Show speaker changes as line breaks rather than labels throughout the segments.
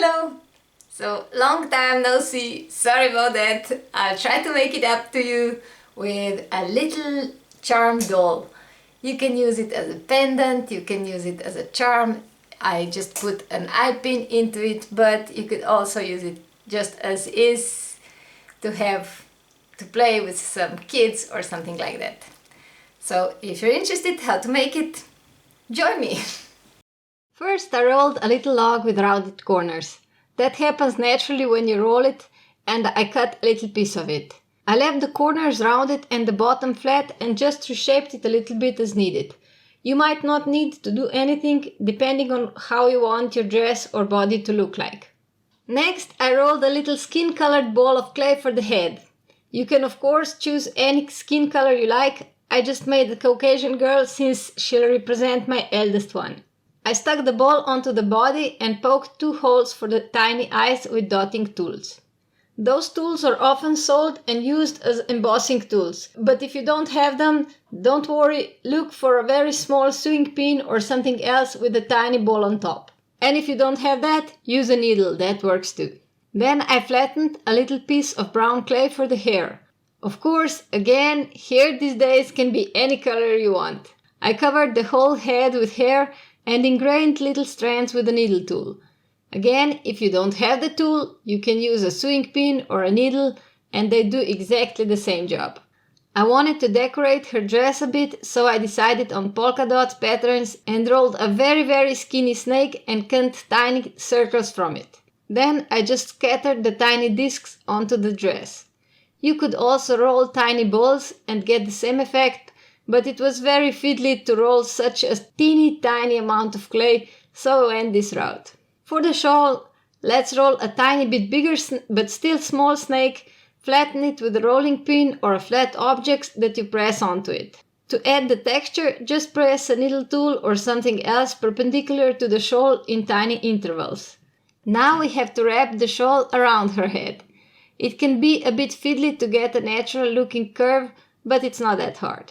Hello! So, long time no see, sorry about that. I'll try to make it up to you with a little charm doll. You can use it as a pendant, you can use it as a charm. I just put an eye pin into it, but you could also use it just as is to play with some kids or something like that. So, if you're interested how to make it, join me! First, I rolled a little log with rounded corners. That happens naturally when you roll it, and I cut a little piece of it. I left the corners rounded and the bottom flat and just reshaped it a little bit as needed. You might not need to do anything depending on how you want your dress or body to look like. Next, I rolled a little skin-colored ball of clay for the head. You can of course choose any skin color you like. I just made the Caucasian girl since she'll represent my eldest one. I stuck the ball onto the body and poked 2 holes for the tiny eyes with dotting tools. Those tools are often sold and used as embossing tools, but if you don't have them, don't worry, look for a very small sewing pin or something else with a tiny ball on top. And if you don't have that, use a needle, that works too. Then I flattened a little piece of brown clay for the hair. Of course, again, hair these days can be any color you want. I covered the whole head with hair and ingrained little strands with a needle tool. Again, if you don't have the tool, you can use a sewing pin or a needle and they do exactly the same job. I wanted to decorate her dress a bit, so I decided on polka dot patterns and rolled a very skinny snake and cut tiny circles from it. Then I just scattered the tiny discs onto the dress. You could also roll tiny balls and get the same effect, but it was very fiddly to roll such a teeny tiny amount of clay, so I went this route. For the shawl, let's roll a tiny bit bigger but still small snake, flatten it with a rolling pin or a flat object that you press onto it. To add the texture, just press a needle tool or something else perpendicular to the shawl in tiny intervals. Now we have to wrap the shawl around her head. It can be a bit fiddly to get a natural looking curve, but it's not that hard.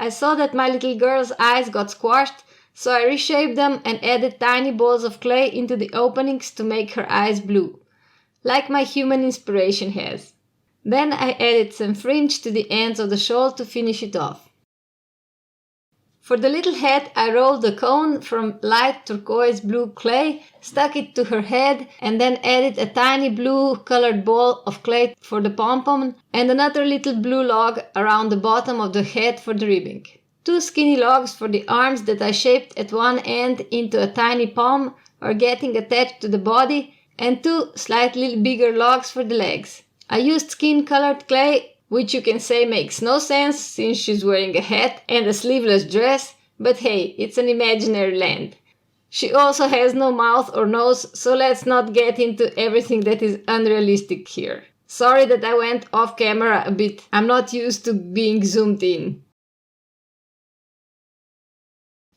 I saw that my little girl's eyes got squashed, so I reshaped them and added tiny balls of clay into the openings to make her eyes blue, like my human inspiration has. Then I added some fringe to the ends of the shawl to finish it off. For the little head, I rolled a cone from light turquoise blue clay, stuck it to her head, and then added a tiny blue colored ball of clay for the pom-pom and another little blue log around the bottom of the head for the ribbing. 2 skinny logs for the arms that I shaped at one end into a tiny palm are getting attached to the body, and 2 slightly bigger logs for the legs. I used skin-colored clay, which you can say makes no sense since she's wearing a hat and a sleeveless dress, but hey, it's an imaginary land. She also has no mouth or nose, so let's not get into everything that is unrealistic here. Sorry that I went off camera a bit, I'm not used to being zoomed in.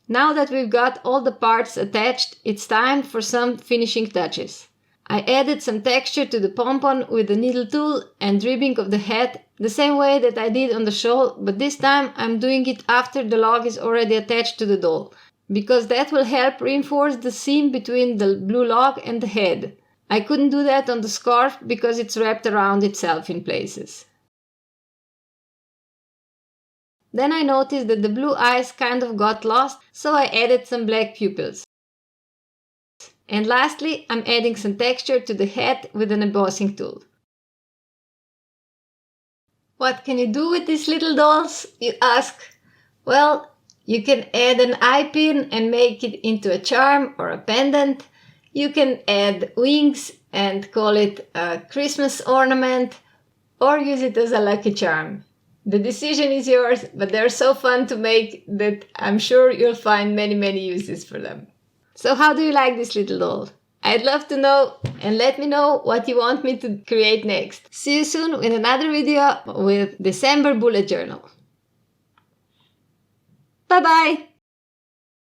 Now that we've got all the parts attached, it's time for some finishing touches. I added some texture to the pompon with the needle tool and ribbing of the head, the same way that I did on the shawl, but this time I'm doing it after the log is already attached to the doll, because that will help reinforce the seam between the blue log and the head. I couldn't do that on the scarf because it's wrapped around itself in places. Then I noticed that the blue eyes kind of got lost, so I added some black pupils. And lastly, I'm adding some texture to the head with an embossing tool. What can you do with these little dolls, you ask? Well, you can add an eye pin and make it into a charm or a pendant. You can add wings and call it a Christmas ornament, or use it as a lucky charm. The decision is yours, but they're so fun to make that I'm sure you'll find many uses for them. So how do you like this little doll? I'd love to know, and let me know what you want me to create next. See you soon with another video with December bullet journal. Bye bye!